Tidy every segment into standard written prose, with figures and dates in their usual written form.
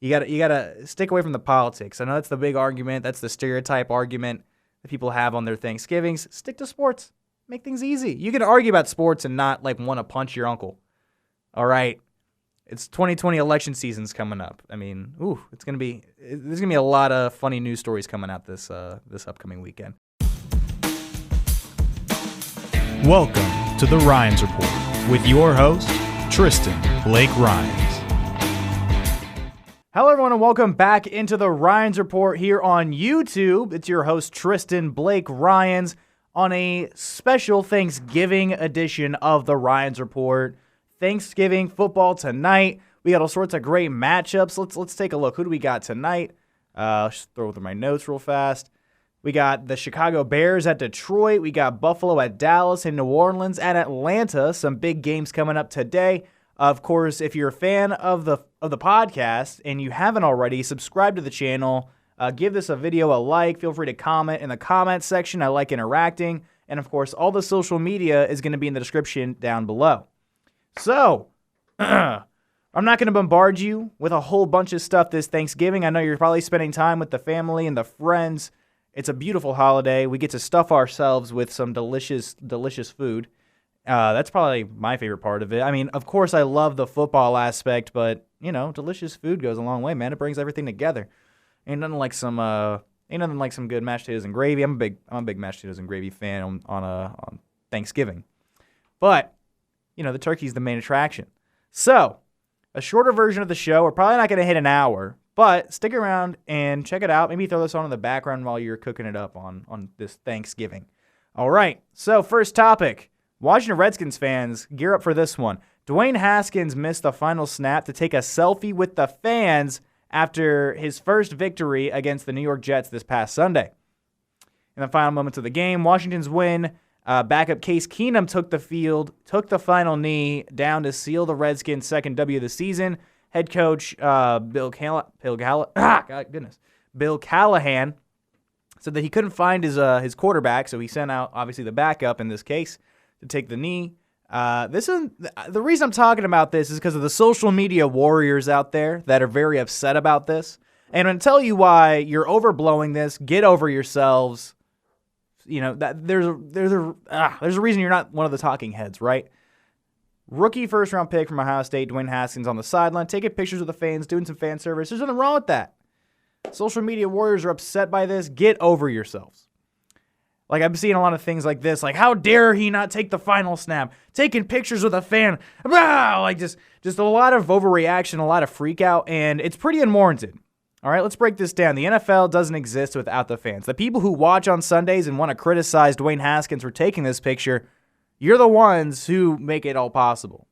You gotta stick away from the politics. I know that's the big argument. That's the stereotype argument that people have on their Thanksgivings. Stick to sports. Make things easy. You can argue about sports and not want to punch your uncle. All right. It's 2020 election season's coming up. I mean, there's gonna be a lot of funny news stories coming out this upcoming weekend. Welcome to the Rines Report with your host, Tristan Blake Rines. Hello, everyone, and welcome back into the Rines Report here on YouTube. It's your host, Tristan Blake Rines, on a special Thanksgiving edition of the Rines Report. Thanksgiving football tonight. We got all sorts of great matchups. Let's take a look. Who do we got tonight? Just throw through my notes real fast. We got the Chicago Bears at Detroit. We got Buffalo at Dallas and New Orleans at Atlanta. Some big games coming up today. Of course, if you're a fan of the podcast and you haven't already, subscribe to the channel. Give this a video a like. Feel free to comment in the comments section. I like interacting. And, of course, all the social media is going to be in the description down below. So, I'm not going to bombard you with a whole bunch of stuff this Thanksgiving. I know you're probably spending time with the family and the friends. It's a beautiful holiday. We get to stuff ourselves with some delicious, delicious food. That's probably my favorite part of it. I mean, of course, I love the football aspect, but, delicious food goes a long way, man. It brings everything together. Ain't nothing like some good mashed potatoes and gravy. I'm a big mashed potatoes and gravy fan on Thanksgiving. But, the turkey's the main attraction. So, a shorter version of the show. We're probably not going to hit an hour, but stick around and check it out. Maybe throw this on in the background while you're cooking it up on this Thanksgiving. All right, so first topic. Washington Redskins fans, gear up for this one. Dwayne Haskins missed the final snap to take a selfie with the fans after his first victory against the New York Jets this past Sunday. In the final moments of the game, Washington's win, backup Case Keenum took the field, took the final knee down to seal the Redskins' second W of the season. Head coach Bill Callahan said that he couldn't find his quarterback, so he sent out, obviously, the backup in this case to take the knee. The reason I'm talking about this is because of the social media warriors out there that are very upset about this. And I'm going to tell you why you're overblowing this. Get over yourselves. That there's a reason you're not one of the talking heads, right? Rookie first-round pick from Ohio State, Dwayne Haskins on the sideline, taking pictures with the fans, doing some fan service. There's nothing wrong with that. Social media warriors are upset by this. Get over yourselves. Like, I'm seeing a lot of things like this, like, how dare he not take the final snap? Taking pictures with a fan. Just a lot of overreaction, a lot of freak out, and it's pretty unwarranted. All right, let's break this down. The NFL doesn't exist without the fans. The people who watch on Sundays and want to criticize Dwayne Haskins for taking this picture, you're the ones who make it all possible.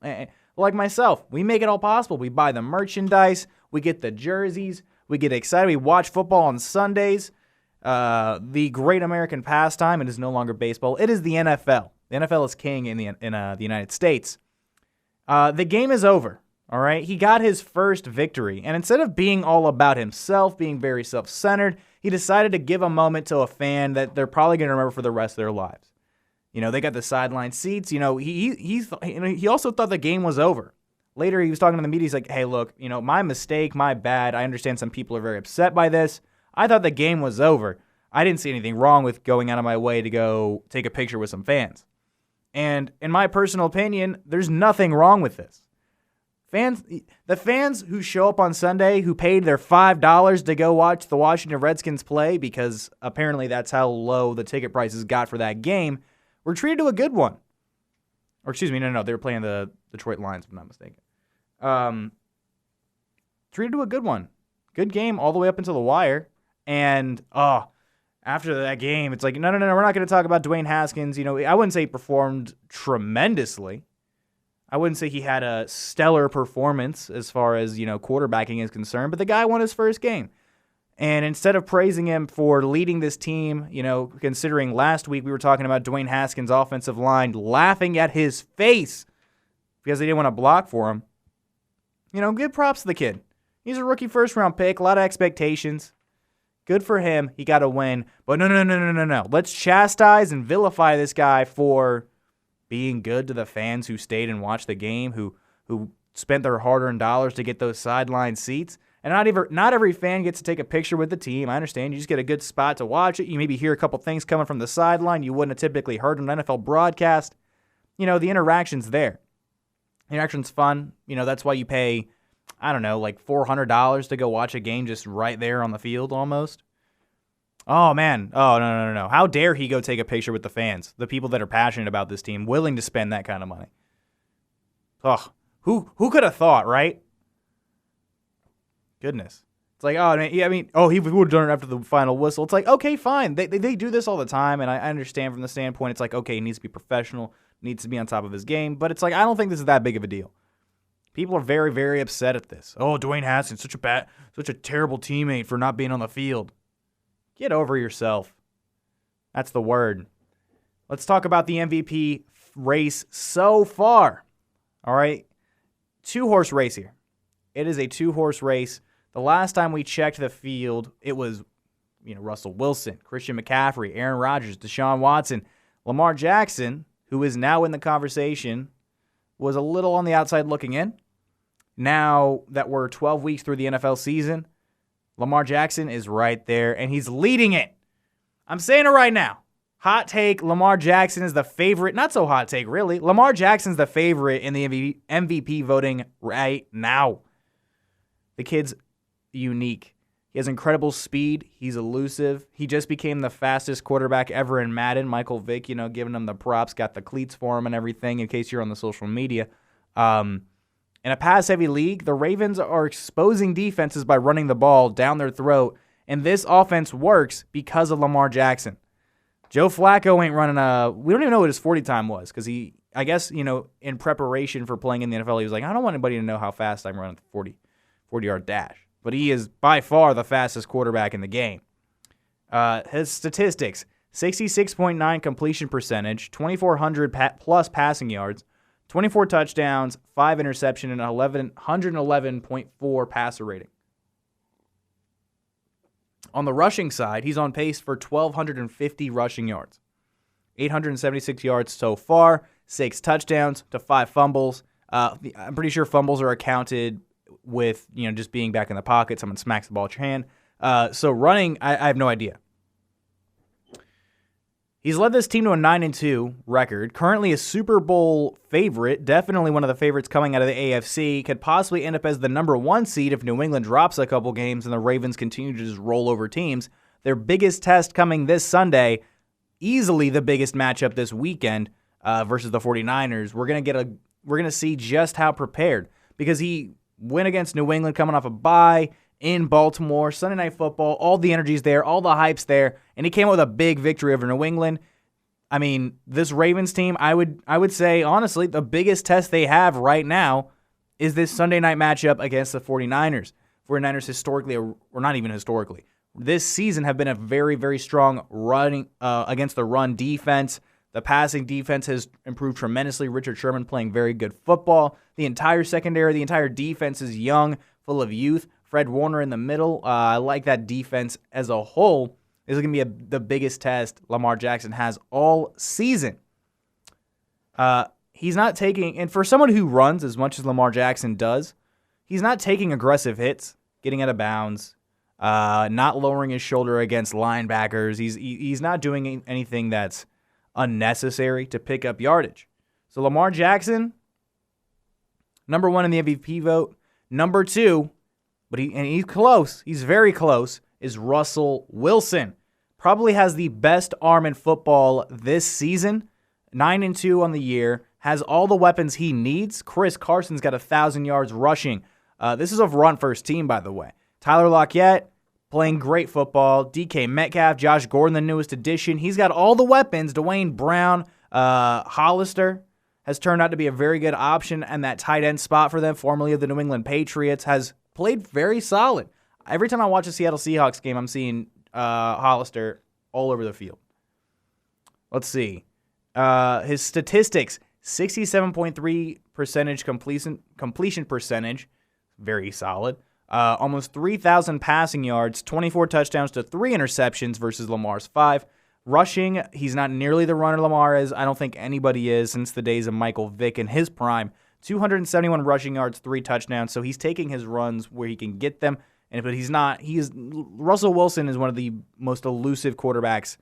Like myself, we make it all possible. We buy the merchandise, we get the jerseys, we get excited, we watch football on Sundays. The great American pastime, it is no longer baseball. It is the NFL. The NFL is king in the United States. The game is over, all right? He got his first victory, and instead of being all about himself, being very self-centered, he decided to give a moment to a fan that they're probably going to remember for the rest of their lives. They got the sideline seats. He also thought the game was over. Later, he was talking to the media. He's like, hey, look, my mistake, my bad. I understand some people are very upset by this. I thought the game was over. I didn't see anything wrong with going out of my way to go take a picture with some fans. And in my personal opinion, there's nothing wrong with this. The fans who show up on Sunday, who paid their $5 to go watch the Washington Redskins play, because apparently that's how low the ticket prices got for that game, were treated to a good one. Or excuse me, no, they were playing the Detroit Lions, if I'm not mistaken. Treated to a good one. Good game all the way up until the wire. And, after that game, it's like, no, we're not going to talk about Dwayne Haskins. I wouldn't say he performed tremendously. I wouldn't say he had a stellar performance as far as, quarterbacking is concerned, but the guy won his first game. And instead of praising him for leading this team, considering last week we were talking about Dwayne Haskins' offensive line laughing at his face because they didn't want to block for him, give props to the kid. He's a rookie first-round pick, a lot of expectations. Good for him. He got a win. But no. Let's chastise and vilify this guy for being good to the fans who stayed and watched the game, who spent their hard-earned dollars to get those sideline seats. And not every fan gets to take a picture with the team. I understand. You just get a good spot to watch it. You maybe hear a couple things coming from the sideline you wouldn't have typically heard on an NFL broadcast. The interaction's there. Interaction's fun. That's why you pay, I don't know, like $400 to go watch a game just right there on the field almost. Oh, man. Oh, no. How dare he go take a picture with the fans, the people that are passionate about this team, willing to spend that kind of money. Ugh. Who could have thought, right? Goodness. It's like, oh, man, yeah, he would have done it after the final whistle. It's like, okay, fine. They do this all the time, and I understand from the standpoint, it's like, okay, he needs to be professional, needs to be on top of his game, but it's like, I don't think this is that big of a deal. People are very, very upset at this. Oh, Dwayne Haskins, such a terrible teammate for not being on the field. Get over yourself. That's the word. Let's talk about the MVP race so far. All right? 2-horse race here. It is a 2-horse race. The last time we checked the field, it was, Russell Wilson, Christian McCaffrey, Aaron Rodgers, Deshaun Watson, Lamar Jackson, who is now in the conversation, was a little on the outside looking in. Now that we're 12 weeks through the NFL season, Lamar Jackson is right there, and he's leading it. I'm saying it right now. Hot take, Lamar Jackson is the favorite. Not so hot take, really. Lamar Jackson's the favorite in the MVP voting right now. The kid's unique. He has incredible speed. He's elusive. He just became the fastest quarterback ever in Madden. Michael Vick, giving him the props, got the cleats for him and everything in case you're on the social media. In a pass-heavy league, the Ravens are exposing defenses by running the ball down their throat, and this offense works because of Lamar Jackson. Joe Flacco ain't running we don't even know what his 40 time was because I guess, in preparation for playing in the NFL, he was like, I don't want anybody to know how fast I'm running the 40-yard dash. But he is by far the fastest quarterback in the game. His statistics, 66.9 completion percentage, 2,400 plus passing yards, 24 touchdowns, 5 interceptions, and 111.4 passer rating. On the rushing side, he's on pace for 1,250 rushing yards, 876 yards so far, 6 touchdowns to 5 fumbles. I'm pretty sure fumbles are accounted with, just being back in the pocket, someone smacks the ball at your hand. So running, I have no idea. He's led this team to a 9-2 record, currently a Super Bowl favorite, definitely one of the favorites coming out of the AFC, could possibly end up as the number 1 seed if New England drops a couple games and the Ravens continue to just roll over teams. Their biggest test coming this Sunday, easily the biggest matchup this weekend versus the 49ers. We're going to see just how prepared, because he went against New England coming off a bye in Baltimore, Sunday Night Football, all the energy's there, all the hype's there, and he came out with a big victory over New England. I mean, this Ravens team, I would say, honestly, the biggest test they have right now is this Sunday night matchup against the 49ers. 49ers historically, or not even historically, this season have been a very, very strong running against the run defense. The passing defense has improved tremendously. Richard Sherman playing very good football. The entire secondary, the entire defense is young, full of youth. Fred Warner in the middle. I like that defense as a whole. This is going to be the biggest test Lamar Jackson has all season. He's not taking, and for someone who runs as much as Lamar Jackson does, he's not taking aggressive hits, getting out of bounds, not lowering his shoulder against linebackers. He's not doing anything that's unnecessary to pick up yardage. So Lamar Jackson, number 1 in the MVP vote. Number 2, but he's close. He's very close, is Russell Wilson. Probably has the best arm in football this season. 9-2 on the year. Has all the weapons he needs. Chris Carson's got 1,000 yards rushing. This is a run-first team, by the way. Tyler Lockett playing great football. DK Metcalf, Josh Gordon, the newest addition. He's got all the weapons. Dwayne Brown, Hollister has turned out to be a very good option, and that tight end spot for them, formerly of the New England Patriots, has played very solid. Every time I watch a Seattle Seahawks game, I'm seeing Hollister all over the field. Let's see. His statistics, 67.3% completion percentage, very solid. Almost 3,000 passing yards, 24 touchdowns to 3 interceptions versus Lamar's 5. Rushing, he's not nearly the runner Lamar is. I don't think anybody is since the days of Michael Vick in his prime. 271 rushing yards, 3 touchdowns. So he's taking his runs where he can get them. But he's not. Russell Wilson is one of the most elusive quarterbacks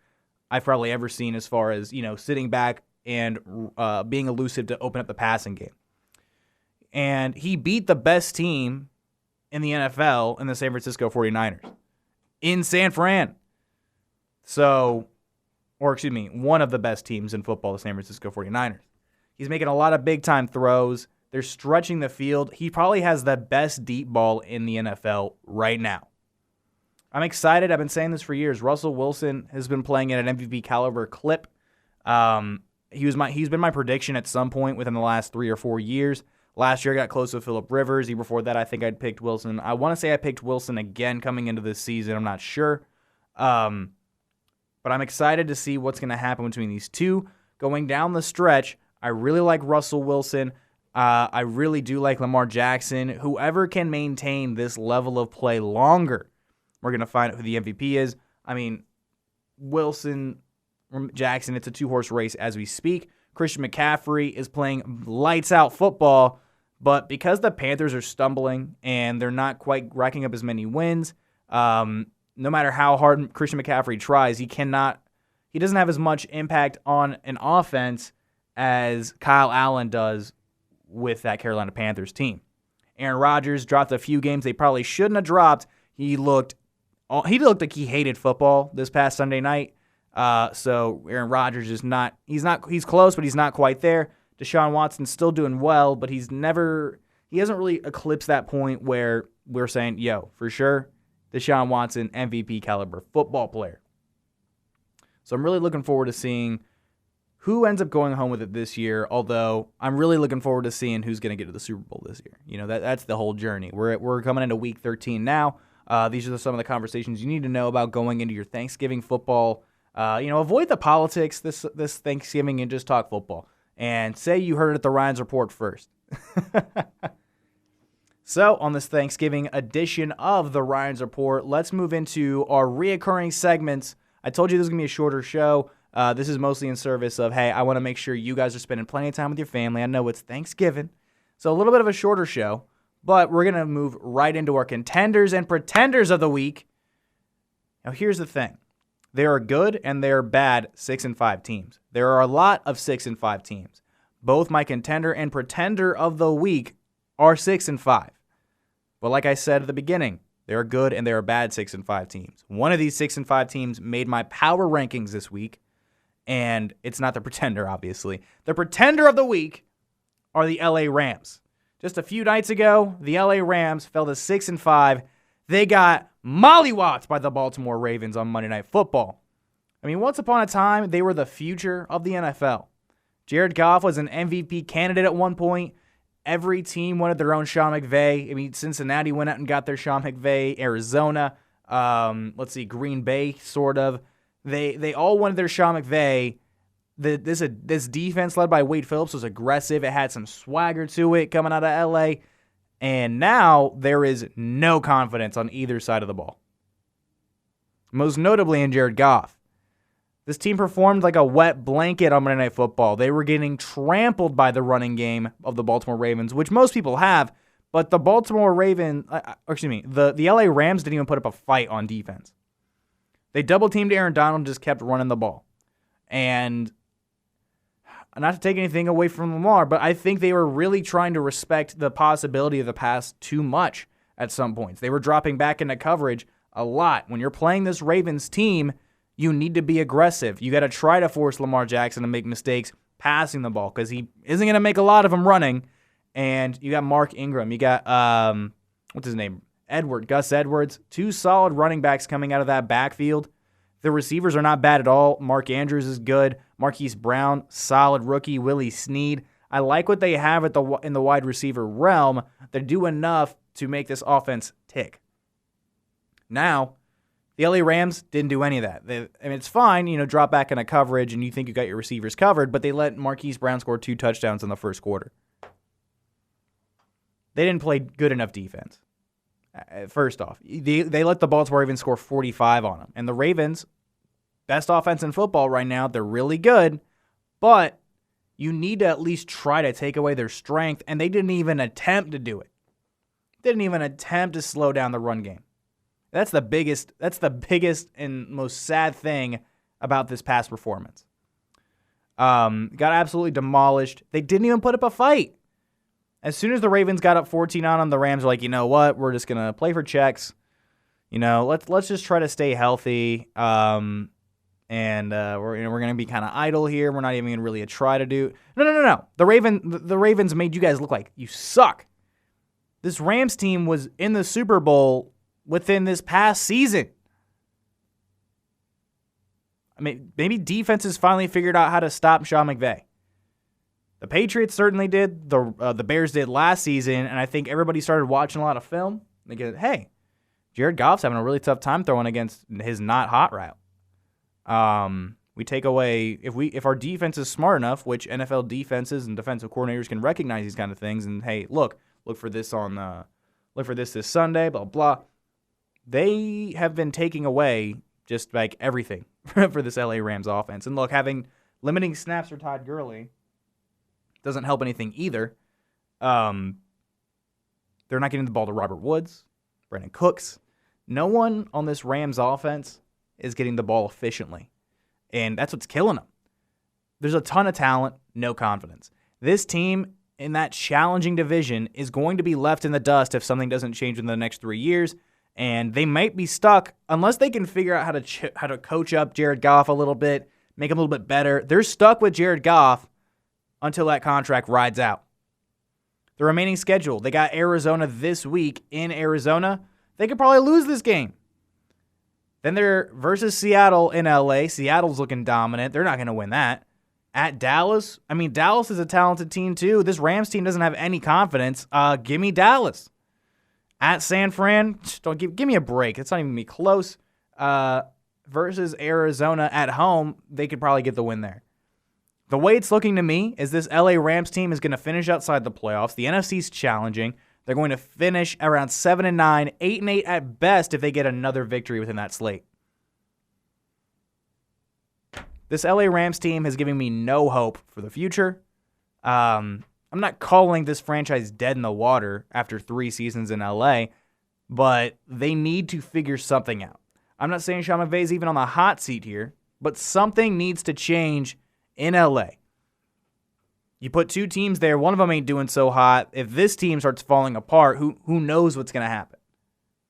I've probably ever seen as far as, sitting back and being elusive to open up the passing game. And he beat the best team in the NFL in the San Francisco 49ers in San Fran. One of the best teams in football, the San Francisco 49ers. He's making a lot of big-time throws. They're stretching the field. He probably has the best deep ball in the NFL right now. I'm excited. I've been saying this for years. Russell Wilson has been playing at an MVP caliber clip. He's been my prediction at some point within the last 3 or 4 years. Last year I got close with Phillip Rivers. The year before that I think I'd picked Wilson. I want to say I picked Wilson again coming into this season. I'm not sure. But I'm excited to see what's going to happen between these two. Going down the stretch, I really like Russell Wilson. I really do like Lamar Jackson. Whoever can maintain this level of play longer, we're going to find out who the MVP is. I mean, Wilson, Jackson, it's a two-horse race as we speak. Christian McCaffrey is playing lights-out football, but because the Panthers are stumbling and they're not quite racking up as many wins, no matter how hard Christian McCaffrey tries, he doesn't have as much impact on an offense as Kyle Allen does with that Carolina Panthers team. Aaron Rodgers dropped a few games they probably shouldn't have dropped. He looked like he hated football this past Sunday night. So Aaron Rodgers is he's close, but he's not quite there. Deshaun Watson's still doing well, but he hasn't really eclipsed that point where we're saying, for sure, Deshaun Watson, MVP caliber football player. So I'm really looking forward to seeing who ends up going home with it this year, although I'm really looking forward to seeing who's going to get to the Super Bowl this year. That's the whole journey. We're coming into Week 13 now. These are some of the conversations you need to know about going into your Thanksgiving football. Avoid the politics this Thanksgiving and just talk football. And say you heard it at the Rines Report first. So, on this Thanksgiving edition of the Rines Report, let's move into our reoccurring segments. I told you this was going to be a shorter show. This is mostly in service of, hey, I want to make sure you guys are spending plenty of time with your family. I know it's Thanksgiving, so a little bit of a shorter show, but we're going to move right into our Contenders and Pretenders of the week. Now, here's the thing. There are good and there are bad 6-5 teams. There are a lot of 6-5 teams. Both my Contender and Pretender of the week are 6-5. But like I said at the beginning, there are good and there are bad 6-5 teams. One of these 6-5 teams made my power rankings this week, and it's not the Pretender, obviously. The Pretender of the week are the LA Rams. Just a few nights ago, the LA Rams fell to 6-5. They got mollywopped by the Baltimore Ravens on Monday Night Football. I mean, once upon a time, they were the future of the NFL. Jared Goff was an MVP candidate at one point. Every team wanted their own Sean McVay. I mean, Cincinnati went out and got their Sean McVay. Arizona, Green Bay, sort of. They all wanted their Sean McVay. This defense led by Wade Phillips was aggressive. It had some swagger to it coming out of L.A., and now there is no confidence on either side of the ball. Most notably in Jared Goff. This team performed like a wet blanket on Monday Night Football. They were getting trampled by the running game of the Baltimore Ravens, which most people have, but the the LA Rams didn't even put up a fight on defense. They double-teamed Aaron Donald and just kept running the ball. And not to take anything away from Lamar, but I think they were really trying to respect the possibility of the pass too much at some points. They were dropping back into coverage a lot. When you're playing this Ravens team, you need to be aggressive. You got to try to force Lamar Jackson to make mistakes passing the ball because he isn't going to make a lot of them running. And you got Mark Ingram. You got, what's his name? Gus Edwards. Two solid running backs coming out of that backfield. The receivers are not bad at all. Mark Andrews is good. Marquise Brown, solid rookie. Willie Snead. I like what they have in the wide receiver realm. They do enough to make this offense tick. Now, the LA Rams didn't do any of that. It's fine, drop back into coverage and you think you got your receivers covered, but they let Marquise Brown score 2 touchdowns in the first quarter. They didn't play good enough defense. First off, they let the Baltimore Ravens score 45 on them. And the Ravens, best offense in football right now, they're really good, but you need to at least try to take away their strength, and they didn't even attempt to do it. They didn't even attempt to slow down the run game. That's the biggest and most sad thing about this past performance. Got absolutely demolished. They didn't even put up a fight. As soon as the Ravens got up 14 on them, the Rams were like, you know what? We're just gonna play for checks. Let's just try to stay healthy. And we're gonna be kind of idle here. We're not even gonna really try to do. No. The Ravens made you guys look like you suck. This Rams team was in the Super Bowl within this past season. I mean, maybe defenses finally figured out how to stop Sean McVay. The Patriots certainly did. The Bears did last season, and I think everybody started watching a lot of film. They get, hey, Jared Goff's having a really tough time throwing against his not hot route. We take away if our defense is smart enough, which NFL defenses and defensive coordinators can recognize these kind of things, and hey, look for this this Sunday, blah blah. They have been taking away just like everything for this LA Rams offense. And look, limiting snaps for Todd Gurley doesn't help anything either. They're not getting the ball to Robert Woods, Brandon Cooks. No one on this Rams offense is getting the ball efficiently. And that's what's killing them. There's a ton of talent, no confidence. This team in that challenging division is going to be left in the dust if something doesn't change in the next 3 years. And they might be stuck unless they can figure out how to coach up Jared Goff a little bit, make him a little bit better. They're stuck with Jared Goff until that contract rides out. The remaining schedule, they got Arizona this week in Arizona. They could probably lose this game. Then they're versus Seattle in LA. Seattle's looking dominant. They're not going to win that. At Dallas, Dallas is a talented team too. This Rams team doesn't have any confidence. Give me Dallas. At San Fran, give me a break. It's not even going to be close. Versus Arizona at home, they could probably get the win there. The way it's looking to me is this LA Rams team is going to finish outside the playoffs. The NFC's challenging. They're going to finish around 7-9, 8-8 at best if they get another victory within that slate. This LA Rams team has given me no hope for the future. I'm not calling this franchise dead in the water after 3 seasons in LA, but they need to figure something out. I'm not saying Sean McVay's even on the hot seat here, but something needs to change in LA. You put 2 teams there, one of them ain't doing so hot. If this team starts falling apart, who knows what's going to happen?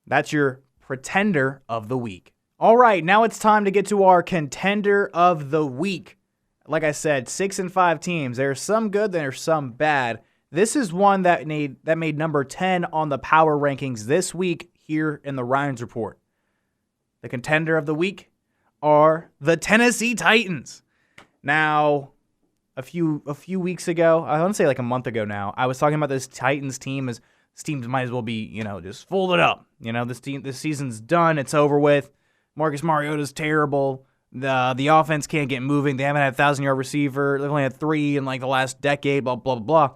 That's your Pretender of the Week. All right, now it's time to get to our Contender of the Week. Like I said, 6 and 5 teams. There's some good, there's some bad. This is one that made number 10 on the power rankings this week here in the Rines Report. The Contender of the Week are the Tennessee Titans. Now, a few weeks ago, I want to say like a month ago now, I was talking about this Titans team as this team might as well be, just folded up. This season's done, it's over with. Marcus Mariota's terrible. The offense can't get moving. They haven't had a 1,000-yard receiver. They've only had 3 in like the last decade, blah, blah, blah.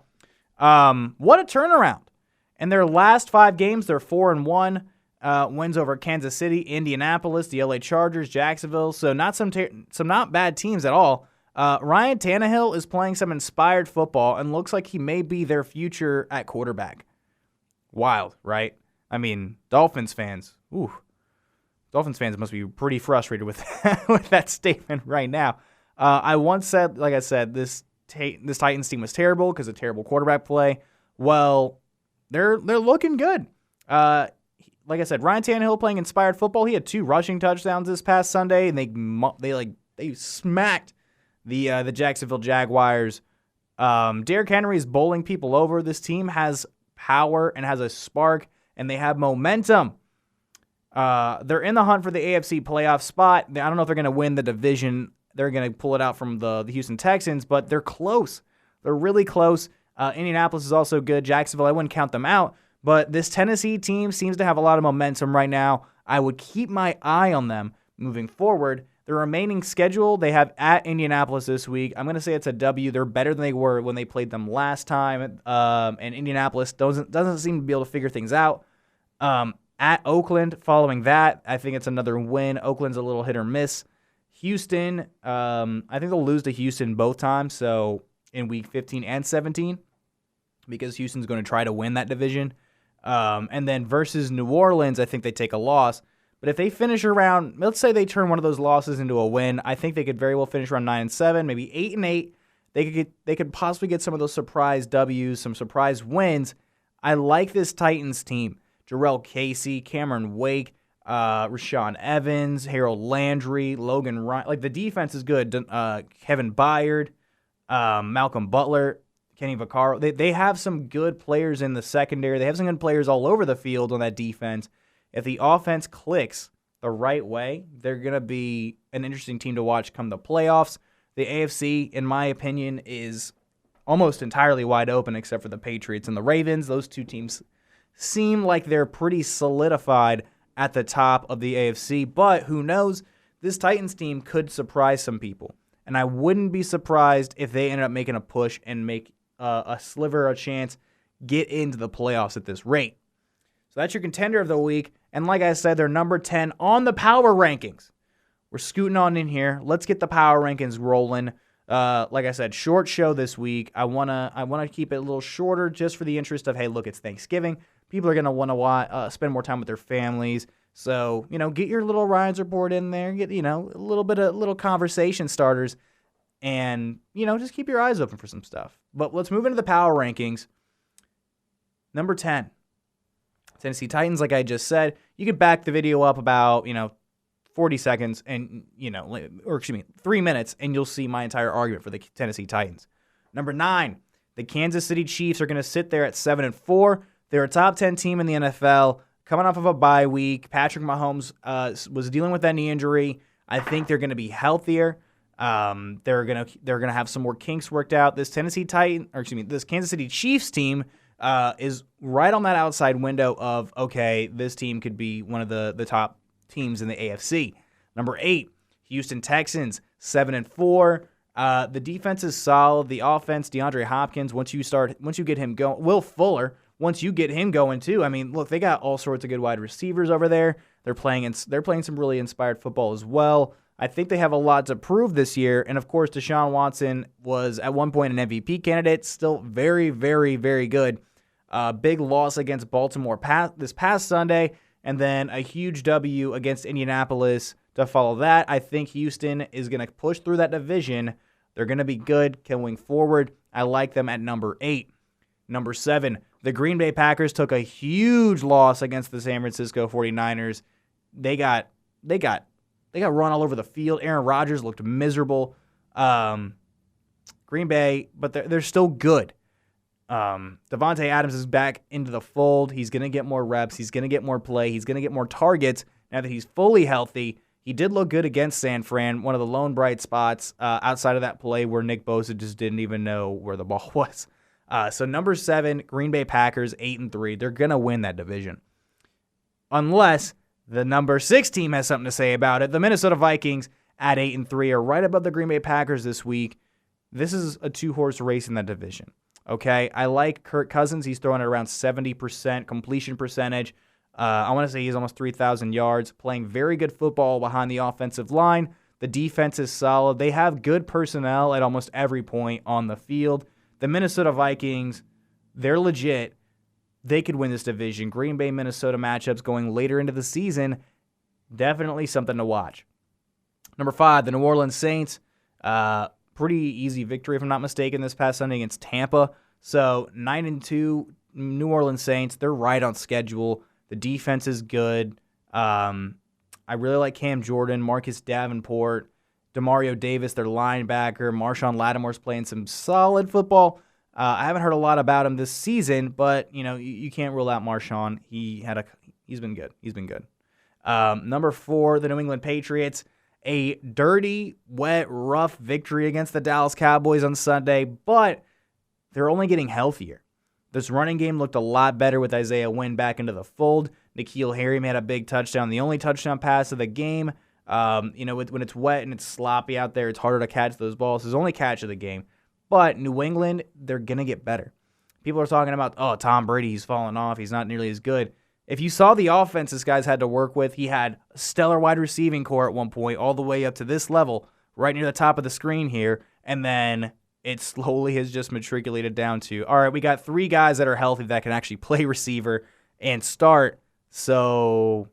What a turnaround. In their last 5 games, they're 4-1. Wins over Kansas City, Indianapolis, the LA Chargers, Jacksonville. So not some not bad teams at all. Ryan Tannehill is playing some inspired football and looks like he may be their future at quarterback. Wild, right? Dolphins fans. Dolphins fans must be pretty frustrated with with that statement right now. I once said, like I said, this Titans team was terrible because of terrible quarterback play. Well, they're looking good. Like I said, Ryan Tannehill playing inspired football. He had 2 rushing touchdowns this past Sunday, and they smacked the Jacksonville Jaguars. Derrick Henry is bowling people over. This team has power and has a spark, and they have momentum. They're in the hunt for the AFC playoff spot. I don't know if they're going to win the division. They're going to pull it out from the Houston Texans, but they're close. They're really close. Indianapolis is also good. Jacksonville, I wouldn't count them out. But this Tennessee team seems to have a lot of momentum right now. I would keep my eye on them moving forward. The remaining schedule, they have at Indianapolis this week. I'm going to say it's a W. They're better than they were when they played them last time. And Indianapolis doesn't seem to be able to figure things out. At Oakland, following that, I think it's another win. Oakland's a little hit or miss. Houston, I think they'll lose to Houston both times, so in week 15 and 17, because Houston's going to try to win that division. And then versus New Orleans, I think they take a loss. But if they finish around, let's say they turn one of those losses into a win, I think they could very well finish around 9-7, maybe 8-8. They could possibly get some of those surprise W's, some surprise wins. I like this Titans team. Jarrell Casey, Cameron Wake, Rashawn Evans, Harold Landry, Logan Ryan. Like, the defense is good. Kevin Byard, Malcolm Butler, Kenny Vaccaro. They have some good players in the secondary. They have some good players all over the field on that defense. If the offense clicks the right way, they're going to be an interesting team to watch come the playoffs. The AFC, in my opinion, is almost entirely wide open except for the Patriots and the Ravens. Those two teams seem like they're pretty solidified at the top of the AFC, but who knows? This Titans team could surprise some people, and I wouldn't be surprised if they ended up making a push and make a sliver of a chance get into the playoffs at this rate. So that's your contender of the week, and like I said, they're number 10 on the power rankings. We're scooting on in here. Let's get the power rankings rolling. Like I said, short show this week. I wanna keep it a little shorter just for the interest of, hey, look, it's Thanksgiving. People are gonna want to spend more time with their families. So, get your little Rines report in there. Get a little conversation starters, and just keep your eyes open for some stuff. But let's move into the power rankings. Number 10, Tennessee Titans. Like I just said, you could back the video up about 40 seconds and 3 minutes, and you'll see my entire argument for the Tennessee Titans. Number 9, the Kansas City Chiefs are going to sit there at 7-4. They're a top 10 team in the NFL, coming off of a bye week. Patrick Mahomes was dealing with that knee injury. I think they're going to be healthier. They're gonna have some more kinks worked out. This Kansas City Chiefs team is right on that outside window of, okay, this team could be one of the top teams in the AFC. Number 8, Houston Texans, 7-4. The defense is solid. The offense, DeAndre Hopkins, once you get him going, Will Fuller, once you get him going too. I mean, look, they got all sorts of good wide receivers over there. They're playing some really inspired football as well. I think they have a lot to prove this year. And of course, Deshaun Watson was at one point an MVP candidate, still very, very, very good. Big loss against Baltimore this past Sunday, and then a huge W against Indianapolis to follow that. I think Houston is going to push through that division. They're going to be good going forward. I like them at number 8. Number 7, the Green Bay Packers took a huge loss against the San Francisco 49ers. They got run all over the field. Aaron Rodgers looked miserable. Green Bay, but they're still good. Devontae Adams is back into the fold. He's going to get more reps. He's going to get more play. He's going to get more targets now that he's fully healthy. He did look good against San Fran, one of the lone bright spots outside of that play where Nick Bosa just didn't even know where the ball was. So number 7, Green Bay Packers, 8-3. They're going to win that division. Unless the number 6 team has something to say about it. The Minnesota Vikings at 8-3 are right above the Green Bay Packers this week. This is a 2-horse race in that division. Okay, I like Kirk Cousins. He's throwing at around 70% completion percentage. I want to say he's almost 3,000 yards, playing very good football behind the offensive line. The defense is solid. They have good personnel at almost every point on the field. The Minnesota Vikings, they're legit. They could win this division. Green Bay, Minnesota matchups going later into the season, definitely something to watch. Number 5, the New Orleans Saints. Pretty easy victory, if I'm not mistaken, this past Sunday against Tampa. So 9-2 New Orleans Saints. They're right on schedule. The defense is good. I really like Cam Jordan, Marcus Davenport, Demario Davis, their linebacker. Marshawn Lattimore's playing some solid football. I haven't heard a lot about him this season, but you can't rule out Marshawn. He's been good. He's been good. Number 4, the New England Patriots. A dirty, wet, rough victory against the Dallas Cowboys on Sunday, but they're only getting healthier. This running game looked a lot better with Isaiah Wynn back into the fold. N'Keal Harry made a big touchdown, the only touchdown pass of the game. When it's wet and it's sloppy out there, it's harder to catch those balls. It's his only catch of the game. But New England, they're going to get better. People are talking about, Tom Brady, he's fallen off. He's not nearly as good. If you saw the offense this guy's had to work with, he had a stellar wide receiving core at one point, all the way up to this level, right near the top of the screen here, and then it slowly has just matriculated down to, all right, we got 3 guys that are healthy that can actually play receiver and start, so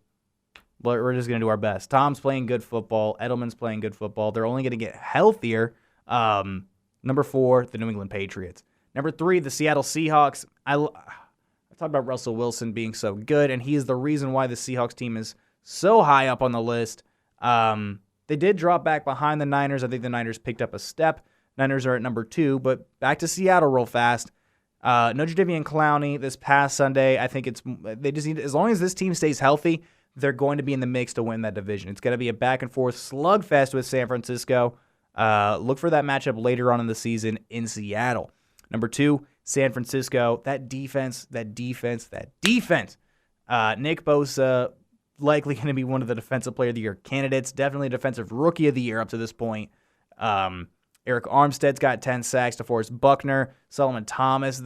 but we're just going to do our best. Tom's playing good football. Edelman's playing good football. They're only going to get healthier. Number 4, the New England Patriots. Number 3, the Seattle Seahawks. I talked about Russell Wilson being so good, and he is the reason why the Seahawks team is so high up on the list. They did drop back behind the Niners. I think the Niners picked up a step. Niners are at number 2, but back to Seattle real fast. No Jadeveon Clowney this past Sunday. I think they just need, as long as this team stays healthy, they're going to be in the mix to win that division. It's going to be a back-and-forth slugfest with San Francisco. Look for that matchup later on in the season in Seattle. Number 2, San Francisco. That defense. Nick Bosa, likely going to be one of the Defensive Player of the Year candidates. Definitely Defensive Rookie of the Year up to this point. Eric Armstead's got 10 sacks. DeForest Buckner, Solomon Thomas,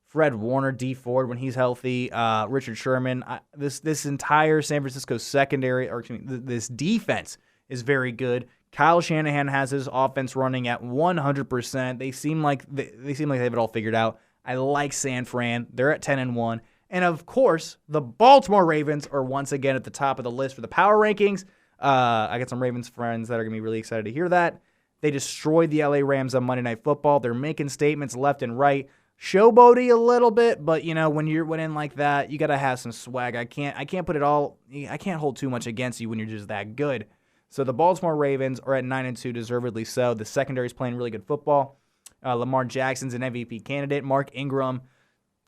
Fred Warner, D Ford when he's healthy, Richard Sherman. This entire San Francisco secondary, this defense is very good. Kyle Shanahan has his offense running at 100%. They seem like they have it all figured out. I like San Fran. They're at 10-1. And of course, the Baltimore Ravens are once again at the top of the list for the power rankings. I got some Ravens friends that are going to be really excited to hear that. They destroyed the LA Rams on Monday Night Football. They're making statements left and right. Showboaty a little bit, but when you're winning like that, you got to have some swag. I can't put it all. I can't hold too much against you when you're just that good. So the Baltimore Ravens are at 9-2, deservedly so. The secondary is playing really good football. Lamar Jackson's an MVP candidate. Mark Ingram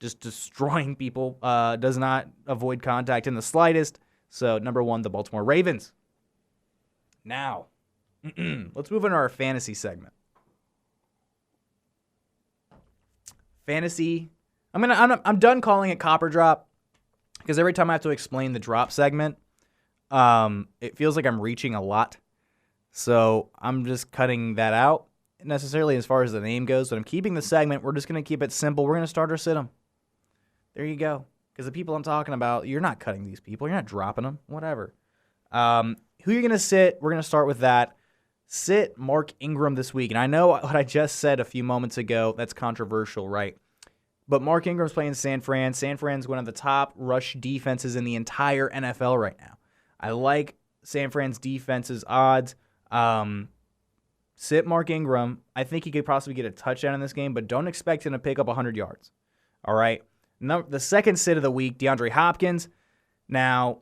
just destroying people. Does not avoid contact in the slightest. So number 1, the Baltimore Ravens. Now, let's move into our fantasy segment. Fantasy. I'm done calling it Copper Drop because every time I have to explain the drop segment, it feels like I'm reaching a lot. So I'm just cutting that out necessarily as far as the name goes, but I'm keeping the segment. We're just going to keep it simple. We're going to start or sit them. There you go. Because the people I'm talking about, you're not cutting these people. You're not dropping them. Whatever. Who you're going to sit, we're going to start with that. Sit Mark Ingram this week. And I know what I just said a few moments ago, that's controversial, right? But Mark Ingram's playing San Fran. San Fran's one of the top rush defenses in the entire NFL right now. I like San Fran's defense's odds. Sit Mark Ingram. I think he could possibly get a touchdown in this game, but don't expect him to pick up 100 yards. All right? Now, the second sit of the week, DeAndre Hopkins. Now,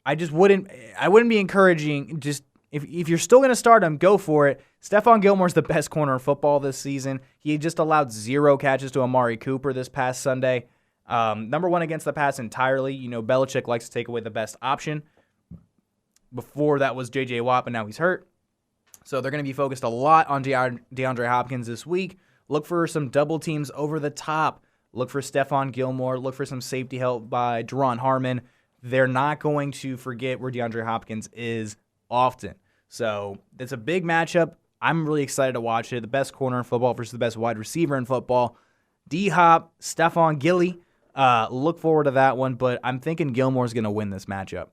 I wouldn't be encouraging, just if you're still going to start him, go for it. Stephon Gilmore's the best corner in football this season. He just allowed 0 catches to Amari Cooper this past Sunday. Number 1 against the pass entirely. Belichick likes to take away the best option. Before that was J.J. Watt, but now he's hurt. So they're going to be focused a lot on DeAndre Hopkins this week. Look for some double teams over the top. Look for Stephon Gilmore. Look for some safety help by Deron Harmon. They're not going to forget where DeAndre Hopkins is often. So it's a big matchup. I'm really excited to watch it. The best corner in football versus the best wide receiver in football. D-Hop, Stephon Gilly. Look forward to that one, but I'm thinking Gilmore's going to win this matchup.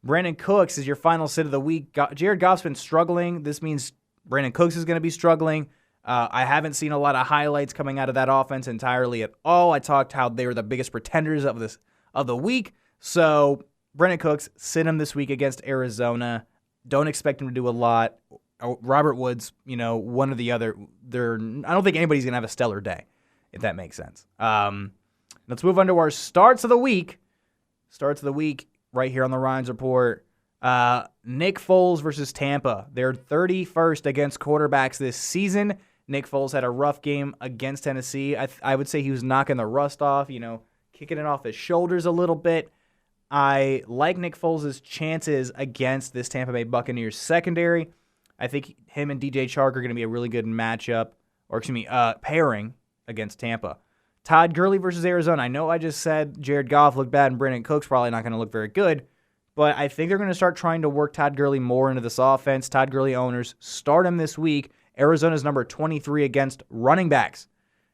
Brandon Cooks is your final sit of the week. Jared Goff's been struggling. This means Brandon Cooks is going to be struggling. I haven't seen a lot of highlights coming out of that offense entirely at all. I talked how they were the biggest pretenders of the week. So Brandon Cooks, sit him this week against Arizona. Don't expect him to do a lot. Robert Woods, one or the other. I don't think anybody's going to have a stellar day, if that makes sense. Let's move on to our starts of the week. Starts of the week right here on the Rines Report. Nick Foles versus Tampa. They're 31st against quarterbacks this season. Nick Foles had a rough game against Tennessee. I would say he was knocking the rust off, kicking it off his shoulders a little bit. I like Nick Foles' chances against this Tampa Bay Buccaneers secondary. I think him and DJ Chark are going to be a really good matchup, pairing against Tampa. Todd Gurley versus Arizona. I know I just said Jared Goff looked bad and Brandon Cooks probably not going to look very good, but I think they're going to start trying to work Todd Gurley more into this offense. Todd Gurley owners, start him this week. Arizona's number 23 against running backs.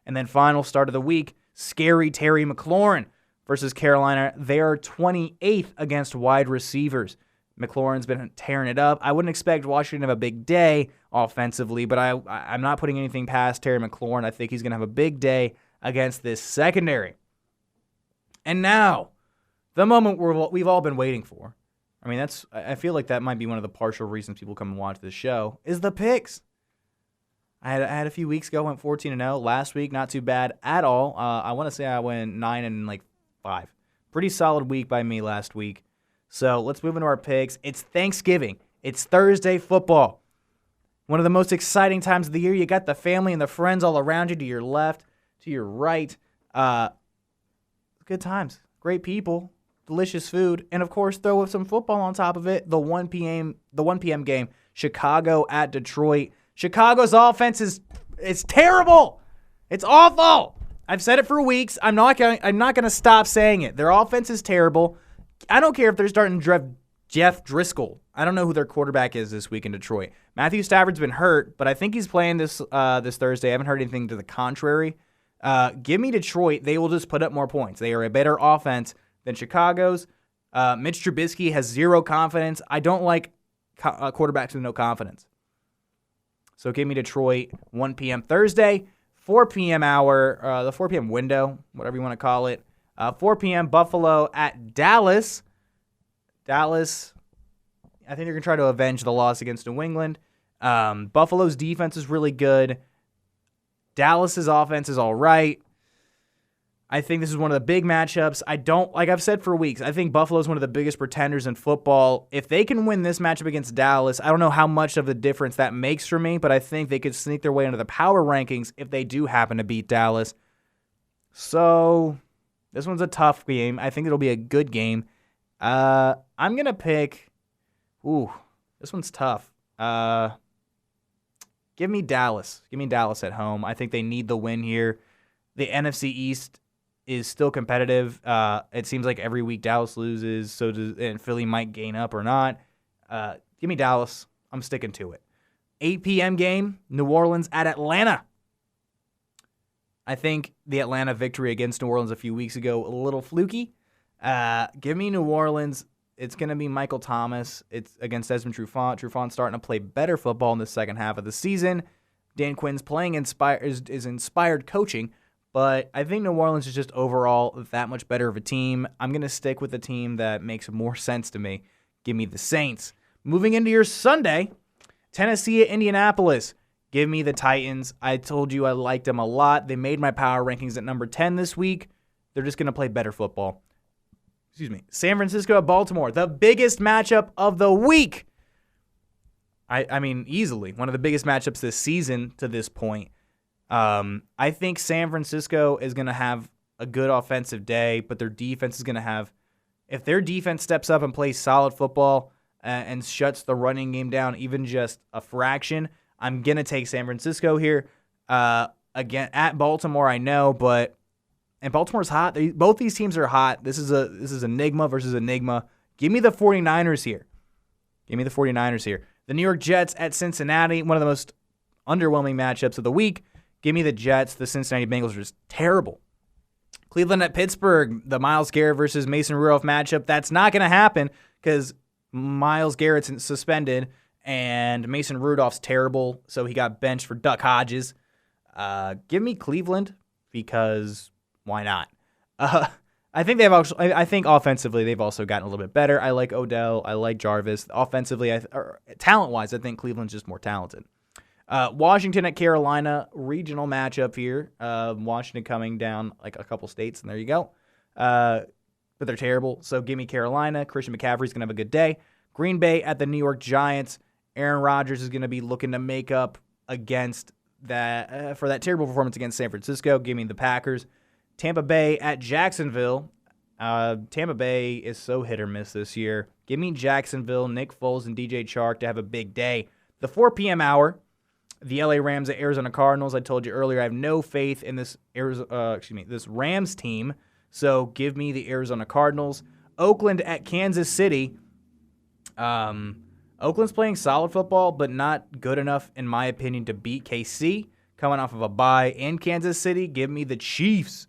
And then final start of the week, scary Terry McLaurin versus Carolina. They are 28th against wide receivers. McLaurin's been tearing it up. I wouldn't expect Washington to have a big day offensively, but I'm not putting anything past Terry McLaurin. I think he's going to have a big day against this secondary. And now, the moment we've all been waiting for. I mean, I feel like that might be one of the partial reasons people come and watch this show, is the picks. I had a few weeks ago, went 14-0. Last week, not too bad at all. I want to say I went 9-5. Pretty solid week by me last week. So let's move into our picks. It's Thanksgiving. It's Thursday football. One of the most exciting times of the year. You got the family and the friends all around you, to your left, to your right. Good times. Great people. Delicious food. And, of course, throw some football on top of it. The 1 p.m. game. Chicago at Detroit. Chicago's offense is terrible. It's awful. I've said it for weeks. I'm not gonna stop saying it. Their offense is terrible. I don't care if they're starting Jeff Driscoll. I don't know who their quarterback is this week in Detroit. Matthew Stafford's been hurt, but I think he's playing this Thursday. I haven't heard anything to the contrary. Give me Detroit. They will just put up more points. They are a better offense than Chicago's. Mitch Trubisky has zero confidence. I don't like quarterbacks with no confidence. So give me Detroit, 1 p.m. Thursday, 4 p.m. hour, the 4 p.m. window, whatever you want to call it. 4 p.m. Buffalo at Dallas. Dallas, I think they're going to try to avenge the loss against New England. Buffalo's defense is really good. Dallas's offense is all right. I think this is one of the big matchups. Like I've said for weeks, I think Buffalo's one of the biggest pretenders in football. If they can win this matchup against Dallas, I don't know how much of a difference that makes for me, but I think they could sneak their way into the power rankings if they do happen to beat Dallas. So this one's a tough game. I think it'll be a good game. I'm going to pick... this one's tough. Give me Dallas. Give me Dallas at home. I think they need the win here. The NFC East is still competitive. It seems like every week Dallas loses, and Philly might gain up or not. Give me Dallas. I'm sticking to it. 8 p.m. game, New Orleans at Atlanta. I think the Atlanta victory against New Orleans a few weeks ago, a little fluky. Give me New Orleans. It's going to be Michael Thomas. It's against Desmond Trufant. Trufant's starting to play better football in the second half of the season. Dan Quinn's playing is inspired coaching. But I think New Orleans is just overall that much better of a team. I'm going to stick with the team that makes more sense to me. Give me the Saints. Moving into your Sunday, Tennessee at Indianapolis. Give me the Titans. I told you I liked them a lot. They made my power rankings at number 10 this week. They're just going to play better football. Excuse me. San Francisco at Baltimore. The biggest matchup of the week. I mean, easily. One of the biggest matchups this season to this point. I think San Francisco is going to have a good offensive day, but their defense is going to have, if their defense steps up and plays solid football and shuts the running game down even just a fraction, I'm going to take San Francisco here. Again, at Baltimore, I know, and Baltimore's hot. Both these teams are hot. This is enigma versus enigma. Give me the 49ers here. Give me the 49ers here. The New York Jets at Cincinnati, one of the most underwhelming matchups of the week. Give me the Jets. The Cincinnati Bengals are just terrible. Cleveland at Pittsburgh, the Myles Garrett versus Mason Rudolph matchup. That's not going to happen because Myles Garrett's suspended and Mason Rudolph's terrible, so he got benched for Duck Hodges. Give me Cleveland because why not? I think offensively they've also gotten a little bit better. I like Odell. I like Jarvis. Offensively, talent-wise, I think Cleveland's just more talented. Washington at Carolina, regional matchup here. Washington coming down like a couple states, and there you go. But they're terrible, so give me Carolina. Christian McCaffrey's going to have a good day. Green Bay at the New York Giants. Aaron Rodgers is going to be looking to make up against that for that terrible performance against San Francisco. Give me the Packers. Tampa Bay at Jacksonville. Tampa Bay is so hit or miss this year. Give me Jacksonville, Nick Foles, and DJ Chark to have a big day. The 4 p.m. hour. The LA Rams at Arizona Cardinals. I told you earlier I have no faith in this this Rams team. So give me the Arizona Cardinals. Oakland at Kansas City. Oakland's playing solid football, but not good enough, in my opinion, to beat KC. Coming off of a bye in Kansas City, give me the Chiefs.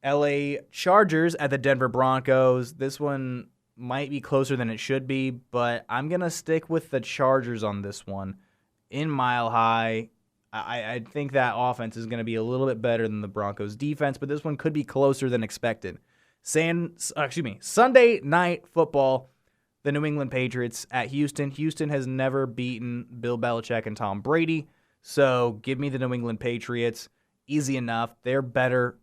LA Chargers at the Denver Broncos. This one might be closer than it should be, but I'm going to stick with the Chargers on this one. In Mile High, I think that offense is going to be a little bit better than the Broncos' defense, but this one could be closer than expected. Sunday Night Football, the New England Patriots at Houston. Houston has never beaten Bill Belichick and Tom Brady, so give me the New England Patriots. Easy enough. They're better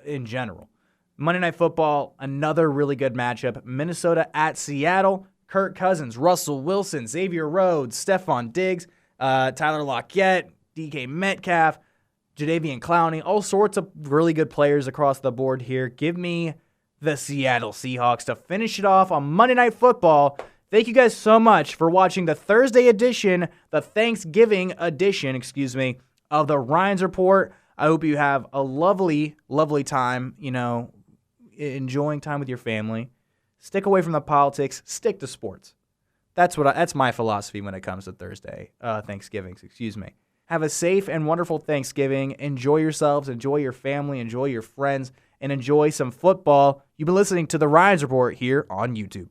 in general. Monday Night Football, another really good matchup. Minnesota at Seattle. Kirk Cousins, Russell Wilson, Xavier Rhodes, Stephon Diggs, Tyler Lockett, DK Metcalf, Jadeveon Clowney, all sorts of really good players across the board here. Give me the Seattle Seahawks to finish it off on Monday Night Football. Thank you guys so much for watching the Thursday edition, the Thanksgiving edition, of the Rines Report. I hope you have a lovely, lovely time, enjoying time with your family. Stick away from the politics. Stick to sports. That's my philosophy when it comes to Thanksgivings. Have a safe and wonderful Thanksgiving. Enjoy yourselves. Enjoy your family. Enjoy your friends. And enjoy some football. You've been listening to the Rines Report here on YouTube.